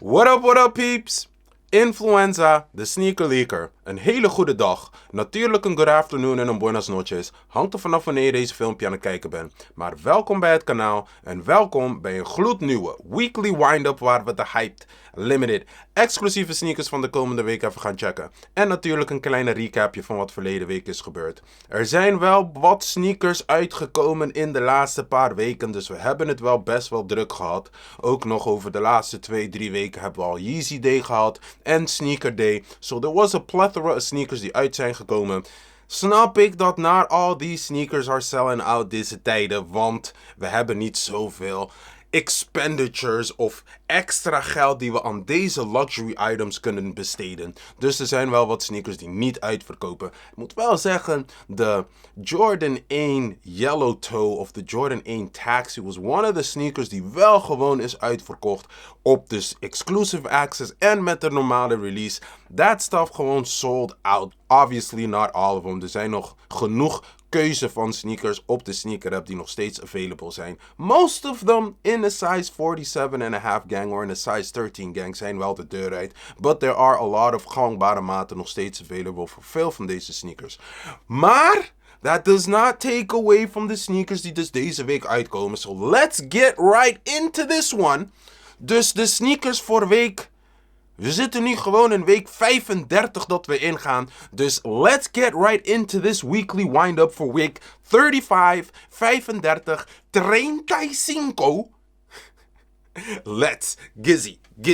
What up peeps? Influenza, TheSneakerLeaker. Een hele goede dag. Natuurlijk een good afternoon en een buenas noches. Hangt er vanaf wanneer je deze filmpje aan het kijken bent. Maar welkom bij het kanaal en welkom bij een gloednieuwe Weekly Windup waar we de hyped, limited, exclusieve sneakers van de komende week even gaan checken. En natuurlijk een kleine recapje van wat verleden week is gebeurd. Er zijn wel wat sneakers uitgekomen in de laatste paar weken, dus we hebben het wel best wel druk gehad. Ook nog over de laatste 2-3 weken hebben we al Yeezy Day gehad en Sneaker Day. So there was a plethora of sneakers die uit zijn gekomen. Snap ik dat naar al die sneakers are selling out deze tijden, want we hebben niet zoveel expenditures of extra geld die we aan deze luxury items kunnen besteden. Dus er zijn wel wat sneakers die niet uitverkopen. Ik moet wel zeggen, de Jordan 1 Yellow Toe of de Jordan 1 Taxi was one of the sneakers die wel gewoon is uitverkocht op dus exclusive access en met de normale release. That stuff gewoon sold out. Obviously not all of them. Er zijn nog genoeg keuze van sneakers op de sneaker app die nog steeds available zijn. Most of them in de size 47.5 gang or in de size 13 gang zijn wel de deur uit. But there are a lot of gangbare maten nog steeds available voor veel van deze sneakers. Maar that does not take away from the sneakers die dus deze week uitkomen. So let's get right into this one. Dus de sneakers voor week... We zitten nu gewoon in week 35 dat we ingaan. Dus let's get right into this weekly wind-up voor week 35, 35, 35. Let's gizzy.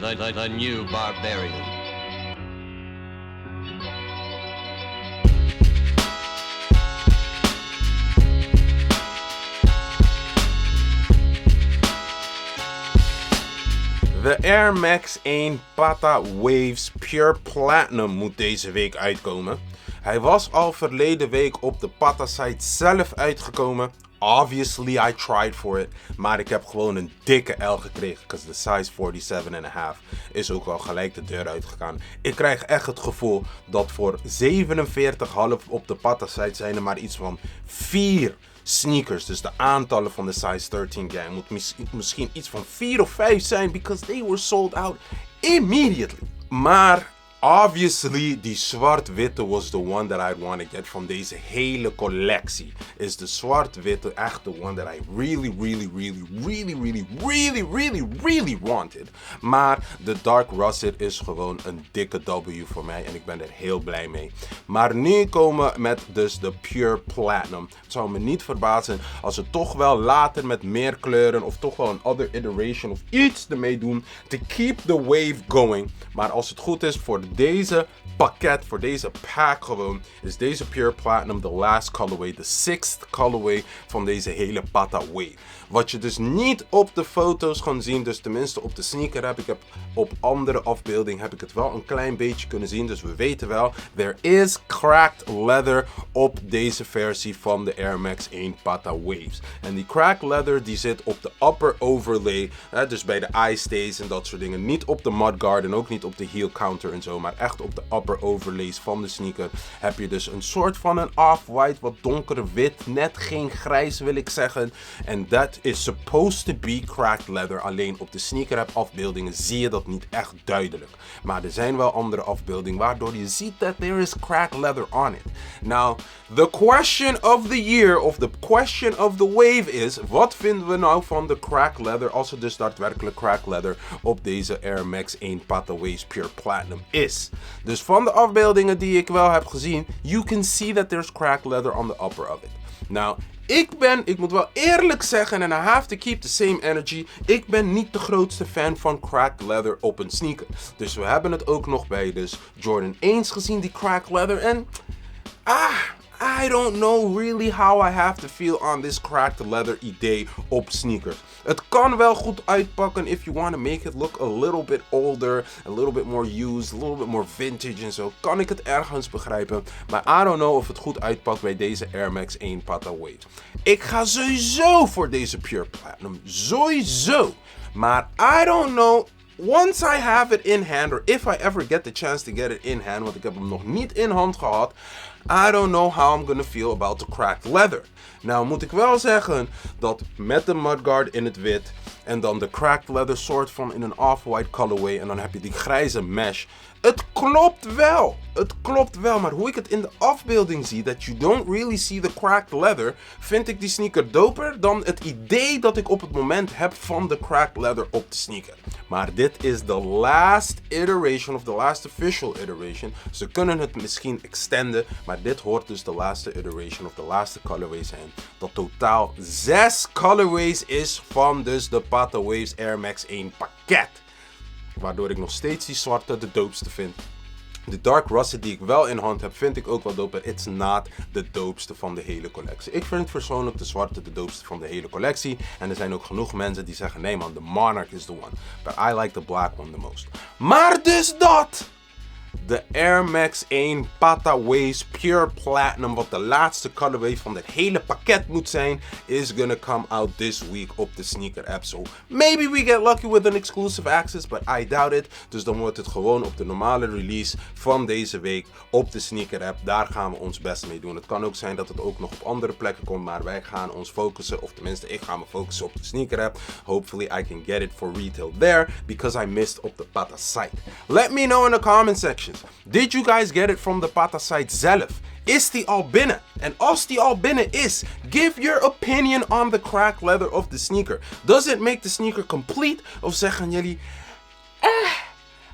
The new barbarian. De Air Max 1 Patta Waves Pure Platinum moet deze week uitkomen. Hij was al verleden week op de Patta site zelf uitgekomen. Obviously I tried for it, maar ik heb gewoon een dikke L gekregen, because the size 47.5 is ook wel gelijk de deur uitgegaan. Ik krijg echt het gevoel dat voor 47,5 op de Patta site zijn er maar iets van 4 sneakers. Dus de aantallen van de size 13 gang moet misschien iets van 4 of 5 zijn, because they were sold out immediately. Maar obviously, die zwart-witte was the one that I'd want to get van deze hele collectie. Is de zwart-witte echt the one that I really wanted. Maar de Dark Russet is gewoon een dikke W voor mij en ik ben er heel blij mee. Maar nu komen we met dus de Pure Platinum. Het zou me niet verbazen als ze toch wel later met meer kleuren of toch wel een other iteration of iets ermee doen to keep the wave going. Maar als het goed is voor deze pakket, voor deze pack gewoon, is deze Pure Platinum de last colorway, de 6th colorway van deze hele Patta wave. Wat je dus niet op de foto's kan zien, dus tenminste op de sneaker heb op andere afbeelding heb ik het wel een klein beetje kunnen zien. Dus we weten wel, there is cracked leather op deze versie van de Air Max 1 Patta Waves. En die cracked leather die zit op de upper overlay, dus bij de eye stays en dat soort dingen. Niet op de mudguard en ook niet op de heel counter en zo, maar echt op de upper overlays van de sneaker heb je dus een soort van een off-white, wat donker wit, net geen grijs wil ik zeggen. En that is supposed to be cracked leather. Alleen op de sneaker app afbeeldingen zie je dat niet echt duidelijk. Maar er zijn wel andere afbeeldingen waardoor je ziet that there is cracked leather on it. Now, the question of the year of the question of the wave is, wat vinden we nou van de cracked leather als het dus daadwerkelijk cracked leather op deze Air Max 1 Patta Waves Pure Platinum is? Dus van de afbeeldingen die ik wel heb gezien, you can see that there's cracked leather on the upper of it. Nou, ik moet wel eerlijk zeggen, and I have to keep the same energy, ik ben niet de grootste fan van cracked leather op een sneaker. Dus we hebben het ook nog bij dus Jordan 1's gezien, die cracked leather, en I don't know really how I have to feel on this cracked leather idee op sneakers. Het kan wel goed uitpakken if you want to make it look a little bit older, a little bit more used, a little bit more vintage en zo. Kan ik het ergens begrijpen. Maar I don't know of het goed uitpakt bij deze Air Max 1 Patta Wave. Ik ga sowieso voor deze Pure Platinum. Sowieso. Maar I don't know. Once I have it in hand, or if I ever get the chance to get it in hand, want ik heb hem nog niet in hand gehad, I don't know how I'm gonna feel about the cracked leather. Nou moet ik wel zeggen dat met de mudguard in het wit en dan de cracked leather soort van in een off-white colorway en dan heb je die grijze mesh. Het klopt wel. Het klopt wel. Maar hoe ik het in de afbeelding zie, that you don't really see the cracked leather, vind ik die sneaker doper dan het idee dat ik op het moment heb van de cracked leather op de sneaker. Maar dit is de last iteration of the last official iteration. Ze kunnen het misschien extenden, maar dit hoort dus de laatste iteration of de laatste colorway zijn. Dat totaal 6 colorways is van dus de Patta Waves Air Max 1 pakket. Waardoor ik nog steeds die zwarte de doopste vind. De Dark Russet die ik wel in hand heb, vind ik ook wel dope. It's not de doopste van de hele collectie. Ik vind persoonlijk de zwarte de doopste van de hele collectie. En er zijn ook genoeg mensen die zeggen, nee man, de Monarch is the one. But I like the black one the most. Maar dus dat! De Air Max 1 Patta Waves Pure Platinum, wat de laatste colorway van dit hele pakket moet zijn, is gonna come out this week op de sneaker app. So maybe we get lucky with an exclusive access, but I doubt it. Dus dan wordt het gewoon op de normale release van deze week op de sneaker app. Daar gaan we ons best mee doen. Het kan ook zijn dat het ook nog op andere plekken komt, maar wij gaan ons focussen, of tenminste ik ga me focussen op de sneaker app. Hopefully I can get it for retail there, because I missed op de Patta site. Let me know in the comment section. Did you guys get it from the Patta site zelf? Is die al binnen? En als die al binnen is, give your opinion on the cracked leather of the sneaker. Does it make the sneaker complete? Of zeggen jullie,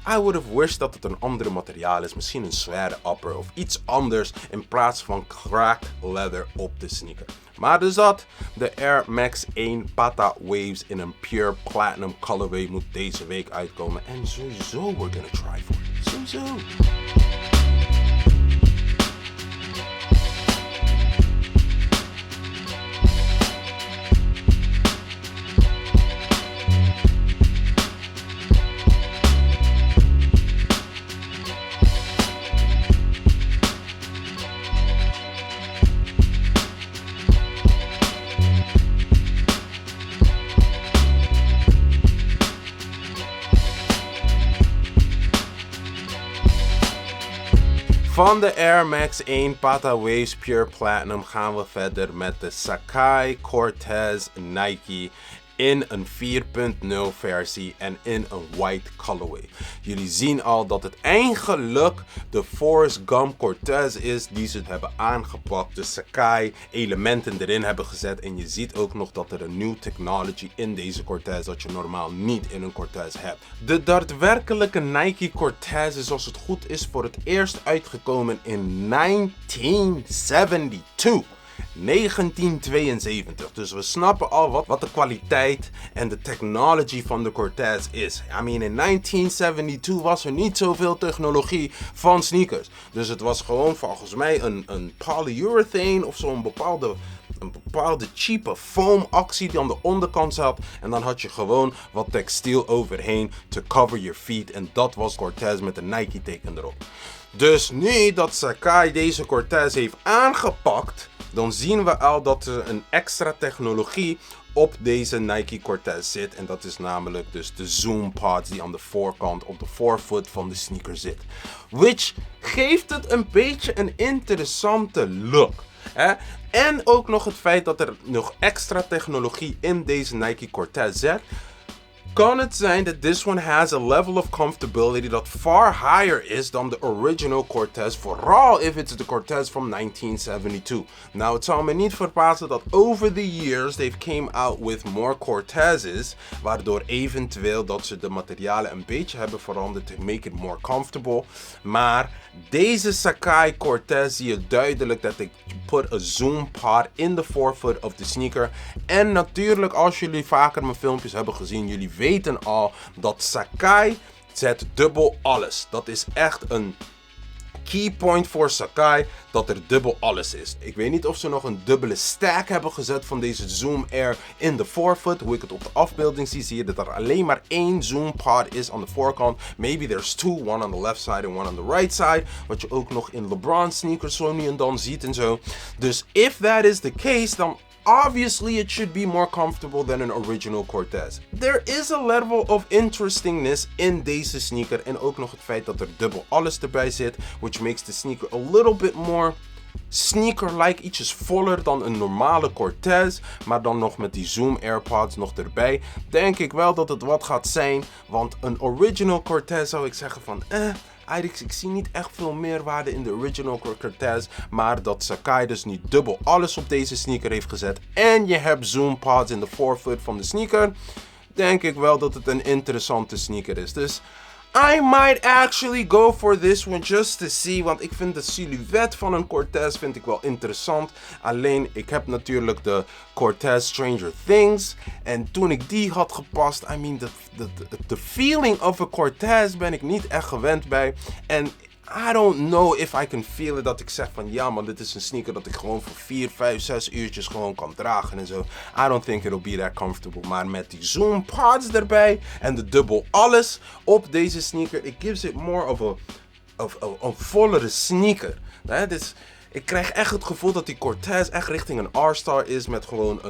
I would have wished dat het een andere materiaal is. Misschien een zware upper of iets anders in plaats van cracked leather op de sneaker. Maar dus dat, de Air Max 1 Patta Waves in een pure platinum colorway moet deze week uitkomen. En sowieso we're gonna try for it. Sowieso. Van de Air Max 1 Patta Waves Pure Platinum gaan we verder met de Sacai Cortez Nike in een 4.0 versie en in een white colorway. Jullie zien al dat het eigenlijk de Forrest Gump Cortez is die ze hebben aangepakt. De Sacai elementen erin hebben gezet en je ziet ook nog dat er een nieuw technology in deze Cortez dat je normaal niet in een Cortez hebt. De daadwerkelijke Nike Cortez is, als het goed is, voor het eerst uitgekomen in 1972. 1972. Dus we snappen al wat de kwaliteit en de technology van de Cortez is. I mean, in 1972 was er niet zoveel technologie van sneakers. Dus het was gewoon volgens mij een polyurethane of zo'n bepaalde cheape foam actie die aan de onderkant zat. En dan had je gewoon wat textiel overheen to cover your feet. En dat was Cortez met een Nike teken erop. Dus nu dat Sacai deze Cortez heeft aangepakt, dan zien we al dat er een extra technologie op deze Nike Cortez zit. En dat is namelijk dus de zoom pods die aan de voorkant op de forefoot van de sneaker zit. Which geeft het een beetje een interessante look. En ook nog het feit dat er nog extra technologie in deze Nike Cortez zit. Kan het zijn dat this one has a level of comfortability that far higher is dan de original Cortez, vooral if it's the Cortez from 1972. Nou, het zou me niet verbazen dat over the years they've came out with more Cortezes, waardoor eventueel dat ze de materialen een beetje hebben veranderd to make it more comfortable. Maar deze Sacai Cortez zie je duidelijk dat they put a zoom pod in the forefoot of the sneaker. En natuurlijk, als jullie vaker mijn filmpjes hebben gezien, jullie weten al dat Sacai zet dubbel alles. Dat is echt een key point voor Sacai, dat er dubbel alles is. Ik weet niet of ze nog een dubbele stack hebben gezet van deze Zoom Air in de forefoot. Hoe ik het op de afbeelding zie je dat er alleen maar één zoom pod is aan de voorkant. Maybe there's two, one on the left side and one on the right side. Wat je ook nog in LeBron sneakers zo nu en dan ziet en zo. Dus if that is the case, dan obviously it should be more comfortable than an original Cortez. There is a level of interestingness in deze sneaker. En ook nog het feit dat er dubbel alles erbij zit. Which makes the sneaker a little bit more sneaker-like, ietsjes voller dan een normale Cortez, maar dan nog met die Zoom AirPods nog erbij, denk ik wel dat het wat gaat zijn. Want een original Cortez zou ik zeggen van, eigenlijk, ik zie niet echt veel meerwaarde in de original Cortez, maar dat Sacai dus niet dubbel alles op deze sneaker heeft gezet en je hebt Zoom pods in de forefoot van de sneaker, denk ik wel dat het een interessante sneaker is. Dus I might actually go for this one just to see, want ik vind de silhouet van een Cortez vind ik wel interessant. Alleen, ik heb natuurlijk de Cortez Stranger Things en toen ik die had gepast, I mean, the feeling of a Cortez ben ik niet echt gewend bij. En I don't know if I can feel it, dat ik zeg van ja man, dit is een sneaker dat ik gewoon voor 4, 5, 6 uurtjes gewoon kan dragen en zo. I don't think it'll be that comfortable. Maar met die Zoom pods erbij en de dubbel alles op deze sneaker, it gives it more of een vollere sneaker. Dus ik krijg echt het gevoel dat die Cortez echt richting een R-Star is met gewoon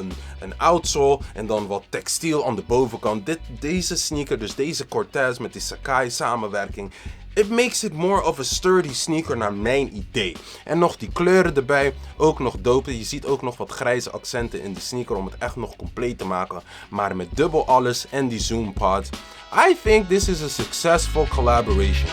een outsole en dan wat textiel aan de bovenkant. Deze sneaker, dus deze Cortez met die Sacai samenwerking, it makes it more of a sturdy sneaker naar mijn idee. En nog die kleuren erbij, ook nog dope. Je ziet ook nog wat grijze accenten in de sneaker om het echt nog compleet te maken. Maar met dubbel alles en die Zoom pods, I think this is a successful collaboration.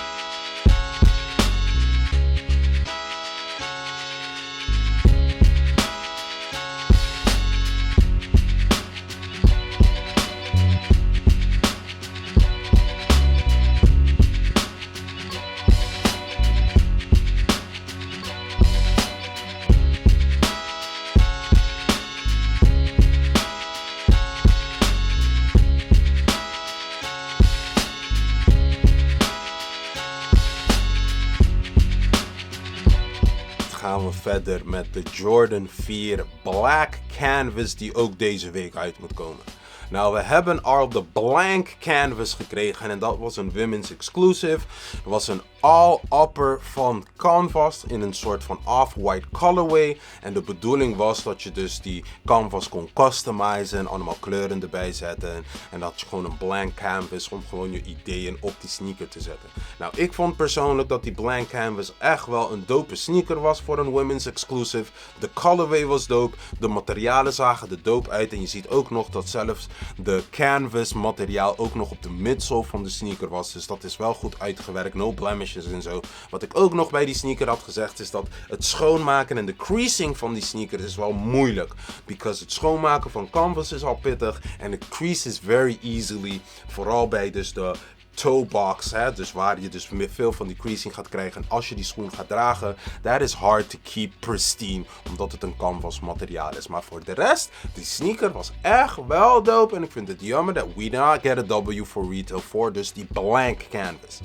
Gaan we verder met de Jordan 4 Black Canvas die ook deze week uit moet komen. Nou, we hebben al de Blank Canvas gekregen en dat was een women's exclusive. Het was een all-upper van canvas in een soort van off-white colorway. En de bedoeling was dat je dus die canvas kon customizen en allemaal kleuren erbij zetten. En dat je gewoon een blank canvas om gewoon je ideeën op die sneaker te zetten. Nou, ik vond persoonlijk dat die blank canvas echt wel een dope sneaker was voor een women's exclusive. De colorway was dope, de materialen zagen er dope uit. En je ziet ook nog dat zelfs de canvas materiaal ook nog op de midsole van de sneaker was. Dus dat is wel goed uitgewerkt, no blemishes en zo. Wat ik ook nog bij die sneaker had gezegd is dat het schoonmaken en de creasing van die sneaker is wel moeilijk. Because het schoonmaken van canvas is al pittig en het creases very easily. Vooral bij dus de toe box, dus waar je dus veel van die creasing gaat krijgen. En als je die schoen gaat dragen, that is hard to keep pristine, omdat het een canvas materiaal is. Maar voor de rest, die sneaker was echt wel dope. En ik vind het jammer dat we not get a W for retail voor dus die blank canvas.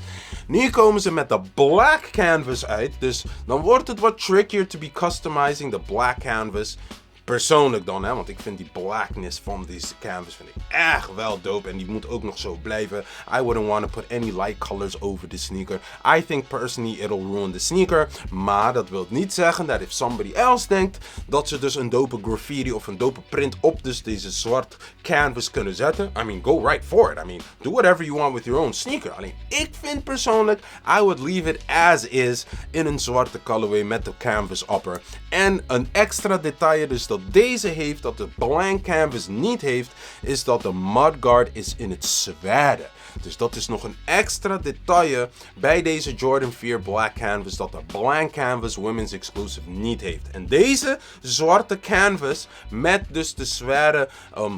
Nu komen ze met de black canvas uit, dus dan wordt het wat trickier to be customizing the black canvas. Persoonlijk dan, want ik vind die blackness van deze canvas vind ik echt wel dope. En die moet ook nog zo blijven. I wouldn't want to put any light colors over the sneaker. I think personally it'll ruin the sneaker. Maar dat wil niet zeggen dat if somebody else denkt dat ze dus een dope graffiti of een dope print op dus deze zwart canvas kunnen zetten. I mean, go right for it. I mean, do whatever you want with your own sneaker. Alleen, ik vind persoonlijk, I would leave it as is in een zwarte colorway met de canvas upper. En een extra detail dus dat deze heeft, dat de blank canvas niet heeft, is dat de mudguard is in het zware. Dus dat is nog een extra detail bij deze Jordan 4 Black Canvas dat de Blank Canvas Women's Exclusive niet heeft. En deze zwarte canvas met dus de zware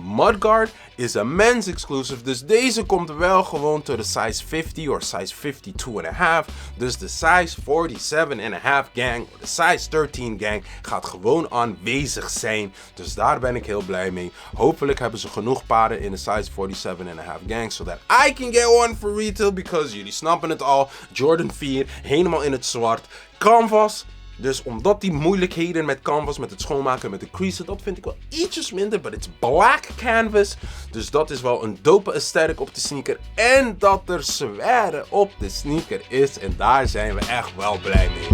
mudguard is een men's exclusive. Dus deze komt wel gewoon to de size 50 of size 52.5. Dus de size 47.5 gang, of de size 13 gang gaat gewoon aanwezig zijn. Dus daar ben ik heel blij mee. Hopelijk hebben ze genoeg paarden in de size 47.5 gang, zodat I can get one for retail, because jullie snappen het al, Jordan 4, helemaal in het zwart, canvas. Dus omdat die moeilijkheden met canvas, met het schoonmaken, met de creases, dat vind ik wel ietsjes minder, but it's black canvas. Dus dat is wel een dope aesthetic op de sneaker. En dat er zware op de sneaker is, en daar zijn we echt wel blij mee.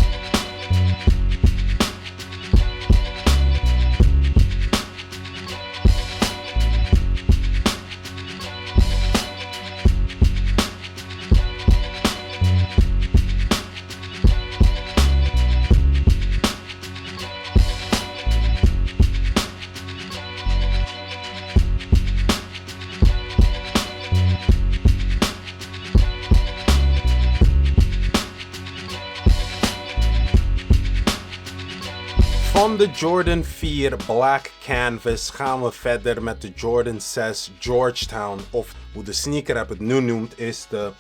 Van de Jordan 4 Black Canvas gaan we verder met de Jordan 6 Georgetown. Of hoe de sneaker app het nu noemt is de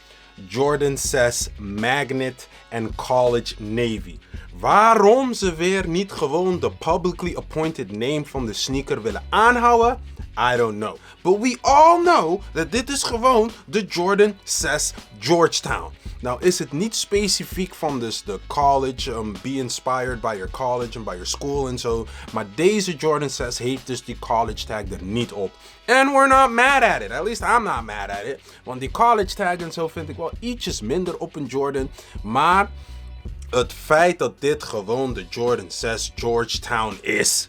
Jordan 6 Magnet and College Navy. Waarom ze weer niet gewoon de publicly appointed name van de sneaker willen aanhouden? I don't know. But we all know dat dit is gewoon de Jordan 6 Georgetown. Nou is het niet specifiek van dus de college, be inspired by your college and by your school en zo. Maar deze Jordan 6 heeft dus die college tag er niet op. And we're not mad at it. At least I'm not mad at it. Want die college tag en zo vind ik wel ietsjes minder op een Jordan. Maar het feit dat dit gewoon de Jordan 6 Georgetown is.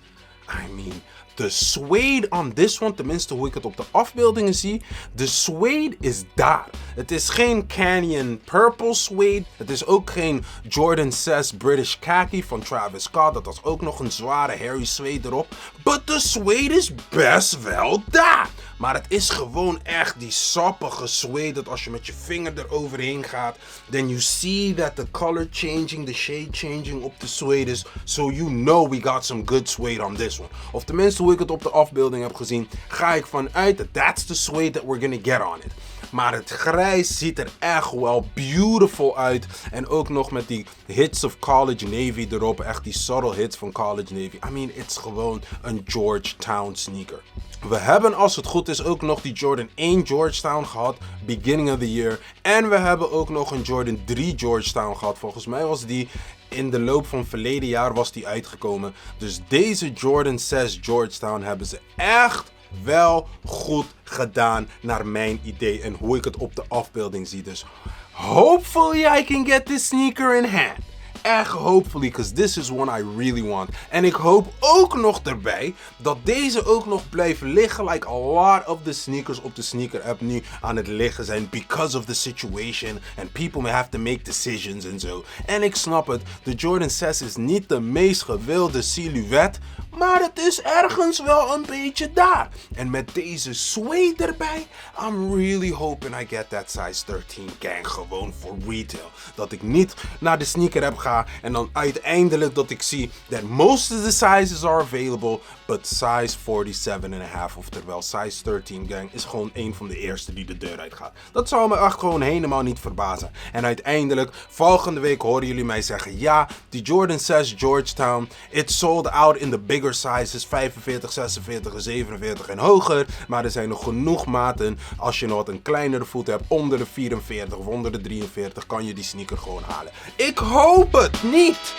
I mean, de suede on this one, tenminste hoe ik het op de afbeeldingen zie, de suede is daar. Het is geen Canyon Purple suede. Het is ook geen Jordan 6 British Khaki van Travis Scott. Dat was ook nog een zware hairy suede erop. But de suede is best wel daar. Maar het is gewoon echt die sappige suede dat als je met je vinger eroverheen gaat, then you see that the color changing, the shade changing op de suede is. So you know we got some good suede on this one. Of tenminste hoe ik het op de afbeelding heb gezien, ga ik vanuit dat that's the suede that we're gonna get on it. Maar het grijs ziet er echt wel beautiful uit. En ook nog met die hits of College Navy erop. Echt die subtle hits van College Navy. I mean, it's gewoon een Georgetown sneaker. We hebben als het goed is ook nog die Jordan 1 Georgetown gehad, beginning of the year. En we hebben ook nog een Jordan 3 Georgetown gehad. Volgens mij was die in de loop van verleden jaar was die uitgekomen. Dus deze Jordan 6 Georgetown hebben ze echt wel goed gedaan naar mijn idee en hoe ik het op de afbeelding zie. Dus hopefully I can get this sneaker in hand. Echt hopefully, because this is one I really want. En ik hoop ook nog erbij dat deze ook nog blijven liggen. Like a lot of the sneakers op de sneaker app nu aan het liggen zijn. Because of the situation. And people may have to make decisions en zo. En ik snap het. De Jordan 6 is niet de meest gewilde silhouet. Maar het is ergens wel een beetje daar. En met deze suede erbij. I'm really hoping I get that size 13 gang gewoon voor retail. Dat ik niet naar de sneaker app ga. En dan uiteindelijk dat ik zie that most of the sizes are available. But size 47,5. Oftewel size 13 gang is gewoon een van de eerste die de deur uit gaat. Dat zou me echt gewoon helemaal niet verbazen. En uiteindelijk volgende week horen jullie mij zeggen. Ja, die Jordan 6 Georgetown. It sold out in the bigger sizes. 45, 46 en 47 en hoger. Maar er zijn nog genoeg maten. Als je nog wat een kleinere voet hebt. Onder de 44 of onder de 43 kan je die sneaker gewoon halen. Ik hoop het niet.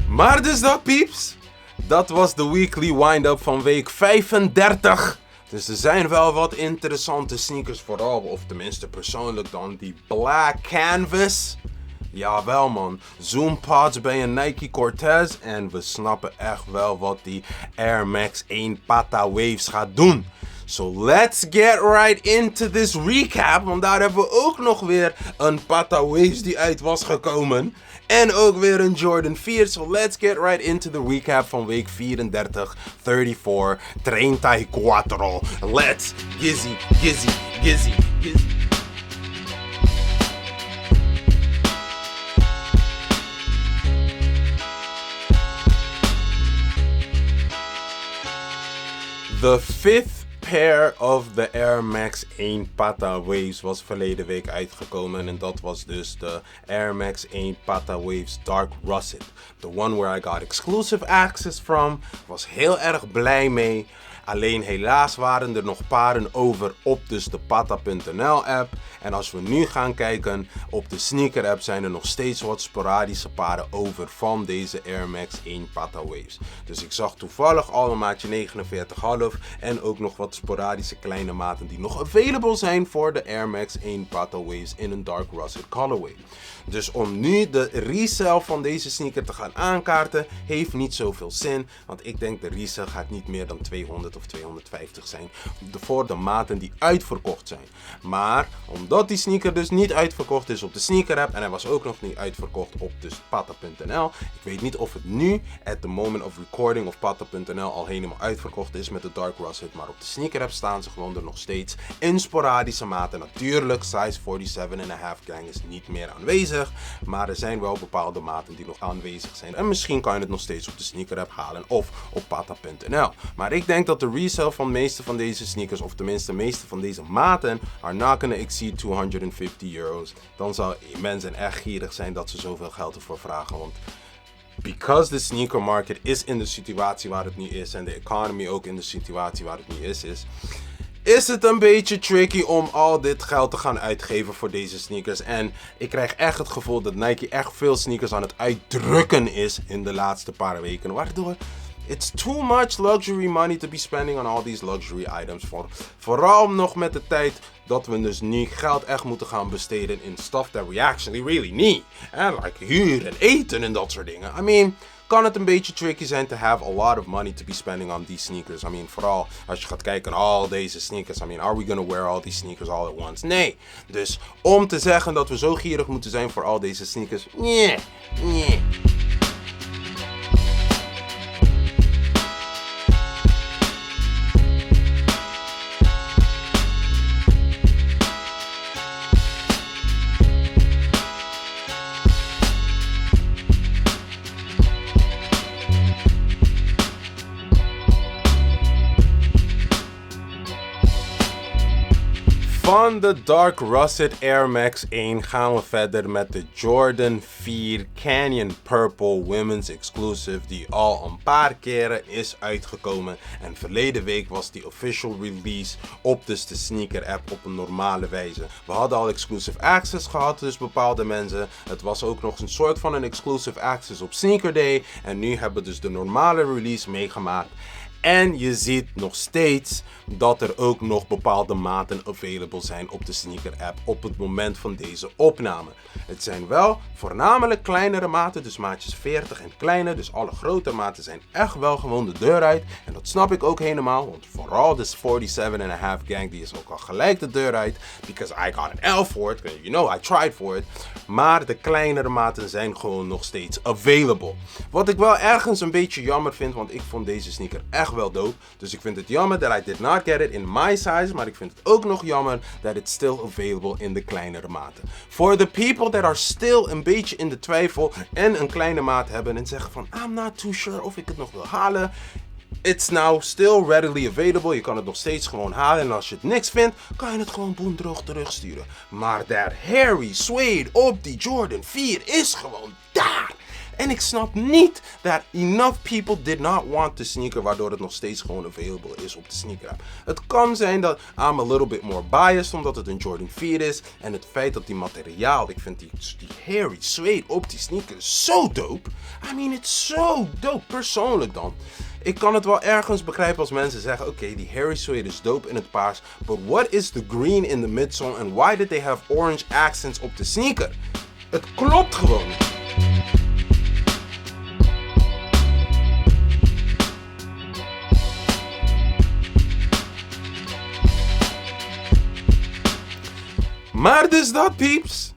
Maar dus dat pieps, dat was de Weekly Windup van week 35. Dus er zijn wel wat interessante sneakers vooral, of tenminste persoonlijk dan, die Black Canvas. Jawel man, Zoom Pods bij een Nike Cortez en we snappen echt wel wat die Air Max 1 Patta Waves gaat doen. So let's get right into this recap, want daar hebben we ook nog weer een Patta Waves die uit was gekomen. En ook weer een Jordan 4. So let's get right into the recap van week 34, 34, 34. Let's gizzy. The fifth pair of the Air Max 1 Patta Waves was verleden week uitgekomen. En dat was dus de Air Max 1 Patta Waves Dark Russet. The one where I got exclusive access from. Was heel erg blij mee. Alleen helaas waren er nog paren over op dus de Patta.nl app. En als we nu gaan kijken op de sneaker app zijn er nog steeds wat sporadische paren over van deze Air Max 1 Patta Waves. Dus ik zag toevallig al een maatje 49,5 en ook nog wat sporadische kleine maten die nog available zijn voor de Air Max 1 Patta Waves in een Dark Russet colorway. Dus om nu de resale van deze sneaker te gaan aankaarten heeft niet zoveel zin. Want ik denk de resale gaat niet meer dan $200 200 of 250 zijn. Voor de maten die uitverkocht zijn. Maar omdat die sneaker dus niet uitverkocht is op de sneaker app. En hij was ook nog niet uitverkocht op dus Patta.nl. Ik weet niet of het nu, at the moment of recording of Patta.nl al helemaal uitverkocht is met de Dark Russet. Maar op de sneaker app staan ze gewoon er nog steeds in sporadische maten. Natuurlijk, size 47,5 gang is niet meer aanwezig. Maar er zijn wel bepaalde maten die nog aanwezig zijn. En misschien kan je het nog steeds op de sneaker app halen of op Patta.nl. Maar ik denk dat de resale van de meeste van deze sneakers, of tenminste de meeste van deze maten, are not gonna exceed €250. Dan zou mensen echt gierig zijn dat ze zoveel geld ervoor vragen. Want because the sneaker market is in de situatie waar het nu is en de economy ook in de situatie waar het nu is het een beetje tricky om al dit geld te gaan uitgeven voor deze sneakers. En ik krijg echt het gevoel dat Nike echt veel sneakers aan het uitdrukken is in de laatste paar weken. Waardoor it's too much luxury money to be spending on all these luxury items. Vooral nog met de tijd dat we dus nu geld echt moeten gaan besteden in stuff that we actually really need. En like huur en eten en dat soort dingen. I mean, kan het een beetje tricky zijn to have a lot of money to be spending on these sneakers. I mean, vooral als je gaat kijken naar al deze sneakers. I mean, are we gonna wear all these sneakers all at once? Nee. Dus om te zeggen dat we zo gierig moeten zijn voor al deze sneakers, nee. Van de Dark Russet Air Max 1 gaan we verder met de Jordan 4 Canyon Purple Women's Exclusive, die al een paar keren is uitgekomen. En verleden week was die official release op dus de sneaker app op een normale wijze. We hadden al exclusive access gehad, dus bepaalde mensen. Het was ook nog een soort van een exclusive access op Sneaker Day. En nu hebben we dus de normale release meegemaakt. En je ziet nog steeds dat er ook nog bepaalde maten available zijn op de sneaker app op het moment van deze opname. Het zijn wel voornamelijk kleinere maten, dus maatjes 40 en kleiner. Dus alle grote maten zijn echt wel gewoon de deur uit. En dat snap ik ook helemaal, want vooral de 47,5 gang die is ook al gelijk de deur uit. Because I got an L for it, you know I tried for it. Maar de kleinere maten zijn gewoon nog steeds available. Wat ik wel ergens een beetje jammer vind, want ik vond deze sneaker echt wel dope. Dus ik vind het jammer that I did not get it in my size. Maar ik vind het ook nog jammer that it's still available in de kleinere maten. For the people that are still een beetje in de twijfel en een kleine maat hebben en zeggen van I'm not too sure of ik het nog wil halen. It's now still readily available. Je kan het nog steeds gewoon halen. En als je het niks vindt, kan je het gewoon boendroog terugsturen. Maar that hairy suede op die Jordan 4 is gewoon daar. En ik snap niet that enough people did not want the sneaker, waardoor het nog steeds gewoon available is op de sneaker app. Het kan zijn dat I'm a little bit more biased, omdat het een Jordan 4 is. En het feit dat die materiaal, ik vind die hairy suede op die sneaker zo dope. I mean, it's so dope, persoonlijk dan. Ik kan het wel ergens begrijpen als mensen zeggen, oké, die hairy suede is dope in het paars. But what is the green in the midsole and why did they have orange accents op de sneaker? Het klopt gewoon niet. Maar dus dat, peeps.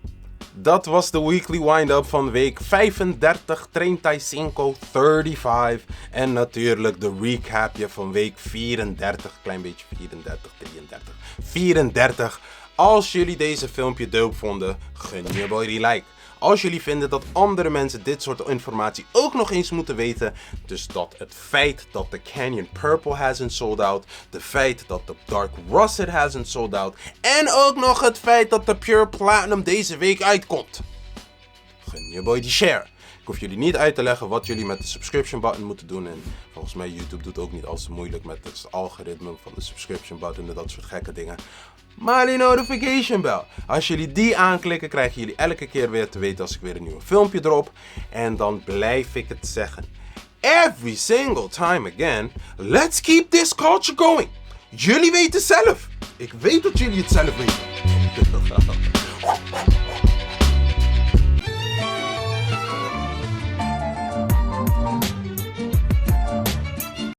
Dat was de Weekly Windup van week 35, 35. En natuurlijk de recapje van week 34. Klein beetje 34, 33. 34. Als jullie deze filmpje dope vonden, gun je boy die like. Als jullie vinden dat andere mensen dit soort informatie ook nog eens moeten weten. Dus dat het feit dat de Canyon Purple hasn't sold out. De feit dat de Dark Russet hasn't sold out. En ook nog het feit dat de Pure Platinum deze week uitkomt. Gun je boy die share. Ik hoef jullie niet uit te leggen wat jullie met de subscription button moeten doen. En volgens mij YouTube doet ook niet al te moeilijk met het algoritme van de subscription button en dat soort gekke dingen. Maar die notification bell. Als jullie die aanklikken, krijgen jullie elke keer weer te weten als ik weer een nieuw filmpje drop. En dan blijf ik het zeggen. Every single time again, let's keep this culture going. Jullie weten zelf. Ik weet dat jullie het zelf weten.